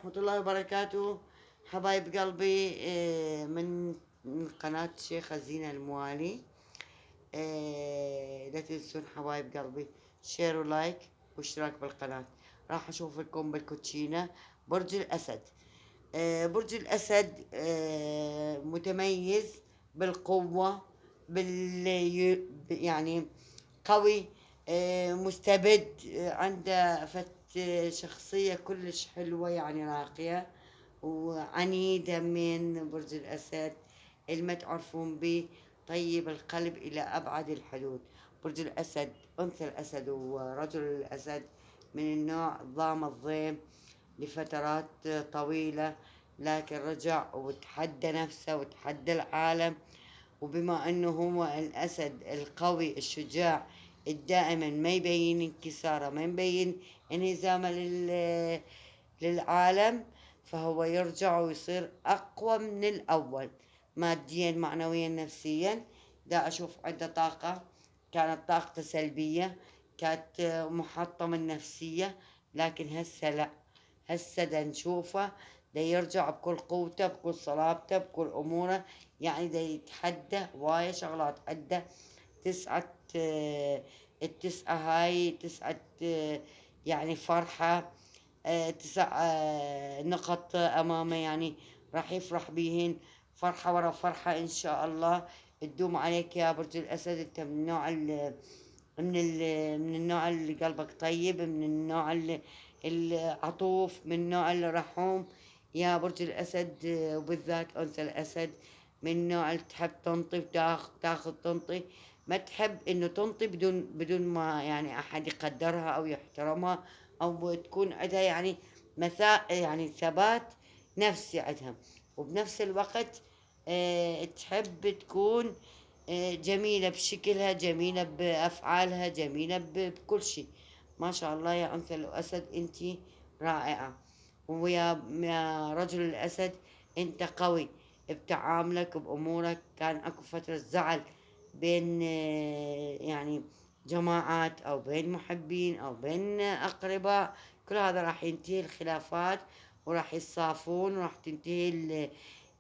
ورحمة الله وبركاته. حبايب قلبي، من قناة الشيخة زينة الموالي. لا تنسون حبايب قلبي شير ولايك واشتراك بالقناة. راح أشوف لكم بالكوتشينة برج الأسد. برج الأسد متميز بالقوة، يعني قوي، مستبد، عنده شخصية كلش حلوة، يعني راقية وعنيدة. من برج الأسد اللي ما تعرفون به، طيب القلب إلى أبعد الحدود. برج الأسد، أنثى الأسد ورجل الأسد من النوع ضام الضيم لفترات طويلة، لكن رجع وتحدى نفسه وتحدى العالم. وبما أنه هو الأسد القوي الشجاع الدائما، ما يبين انكساره، ما يبين انهزامه للعالم، فهو يرجع ويصير أقوى من الأول، ماديا معنويا نفسيا. دا أشوف عنده طاقة، كانت طاقته سلبية، كانت محطمة النفسية، لكن هسه لا، هسه دا نشوفه دا يرجع بكل قوته، بكل صلابته، بكل أموره. يعني دا يتحدى وايد شغلات. عنده تسعة، التسعة هاي تسعة، يعني فرحة، 9 نقط أمامه، يعني راح يفرح بيهن فرحة ورا فرحة إن شاء الله تدوم عليك يا برج الأسد. أنت من النوع من النوع اللي قلبك طيب، من النوع العطوف، من النوع الرحوم يا برج الأسد. وبالذات أنثى الأسد من النوع اللي تحب تنطي وتاخذ تنطي، ما تحب إنه تنطي بدون ما يعني أحد يقدرها أو يحترمها، أو تكون عندها يعني يعني ثبات نفسي عندها. وبنفس الوقت تحب تكون جميلة بشكلها، جميلة بأفعالها، جميلة بكل شيء. ما شاء الله يا أنثى الأسد، أنتي رائعة. يا رجل الأسد، أنت قوي بتعاملك بأمورك. كان أكو فترة زعل بين يعني جماعات، أو بين محبين، أو بين أقرباء. كل هذا راح ينتهي الخلافات، وراح يصافون، وراح تنتهي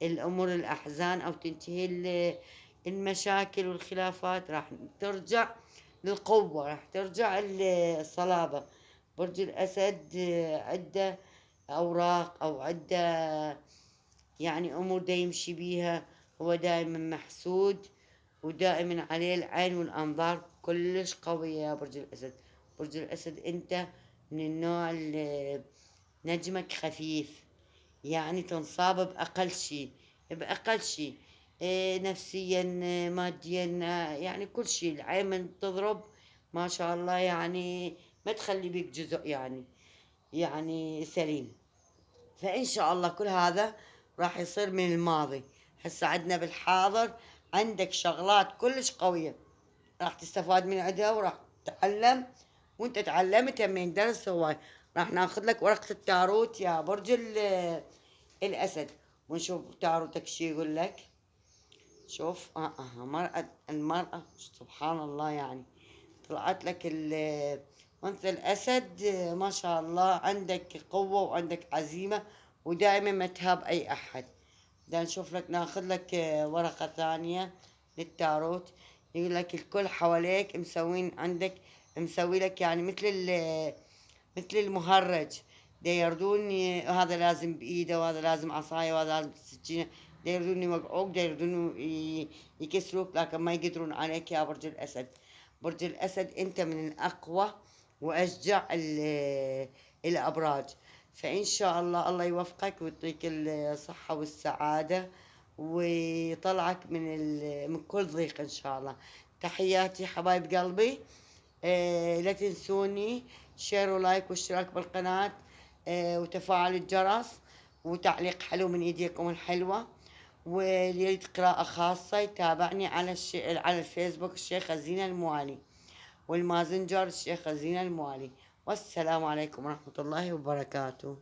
الأمور، الأحزان، أو تنتهي المشاكل والخلافات. راح ترجع للقوة، راح ترجع الصلابة. برج الأسد عنده أوراق، أو عنده يعني أمور دا يمشي بيها. هو دائما محسود، ودائما عليه العين والأنظار كلش قوية يا برج الأسد. برج الأسد أنت من النوع اللي نجمك خفيف، يعني تنصاب بأقل شيء، بأقل شيء، نفسيا، ماديا، يعني كل شيء. العين من تضرب ما شاء الله، يعني ما تخلي بيك جزء، يعني سليم. فإن شاء الله كل هذا راح يصير من الماضي. هسه عندنا بالحاضر عندك شغلات كلش قوية راح تستفاد من عندها، وراح تتعلم. وانت تعلمت من درس هواي. راح ناخذ لك ورقة التاروت يا برج الأسد، ونشوف تاروتك شي يقول لك. شوف المرأة سبحان الله، يعني طلعت لك أنثى الأسد. ما شاء الله عندك قوة وعندك عزيمة، ودائما ما تهاب أي أحد. بدنا نشوف لك، ناخذ لك ورقة ثانية للتاروت. يقول لك الكل حواليك مسوين عندك، مسوي لك يعني مثل المهرج. دا يردون هذا لازم بإيده، وهذا لازم عصاية، وهذا لازم سكينة. دا يردون يوقعوك، دا يردون يكسروك، لكن ما يقدرون عليك يا برج الأسد. برج الأسد أنت من الأقوى وأشجع الأبراج. فإن شاء الله الله يوفقك ويعطيك الصحة والسعادة، ويطلعك من كل ضيق إن شاء الله. تحياتي حبايب قلبي. لا تنسوني شير ولايك واشتراك بالقناة، وتفاعل الجرس، وتعليق حلو من ايديكم الحلوة. واللي يريد قراءة خاصة يتابعني على الفيسبوك الشيخة زينة الموالي، والمازنجر الشيخة زينة الموالي. والسلام عليكم ورحمة الله وبركاته.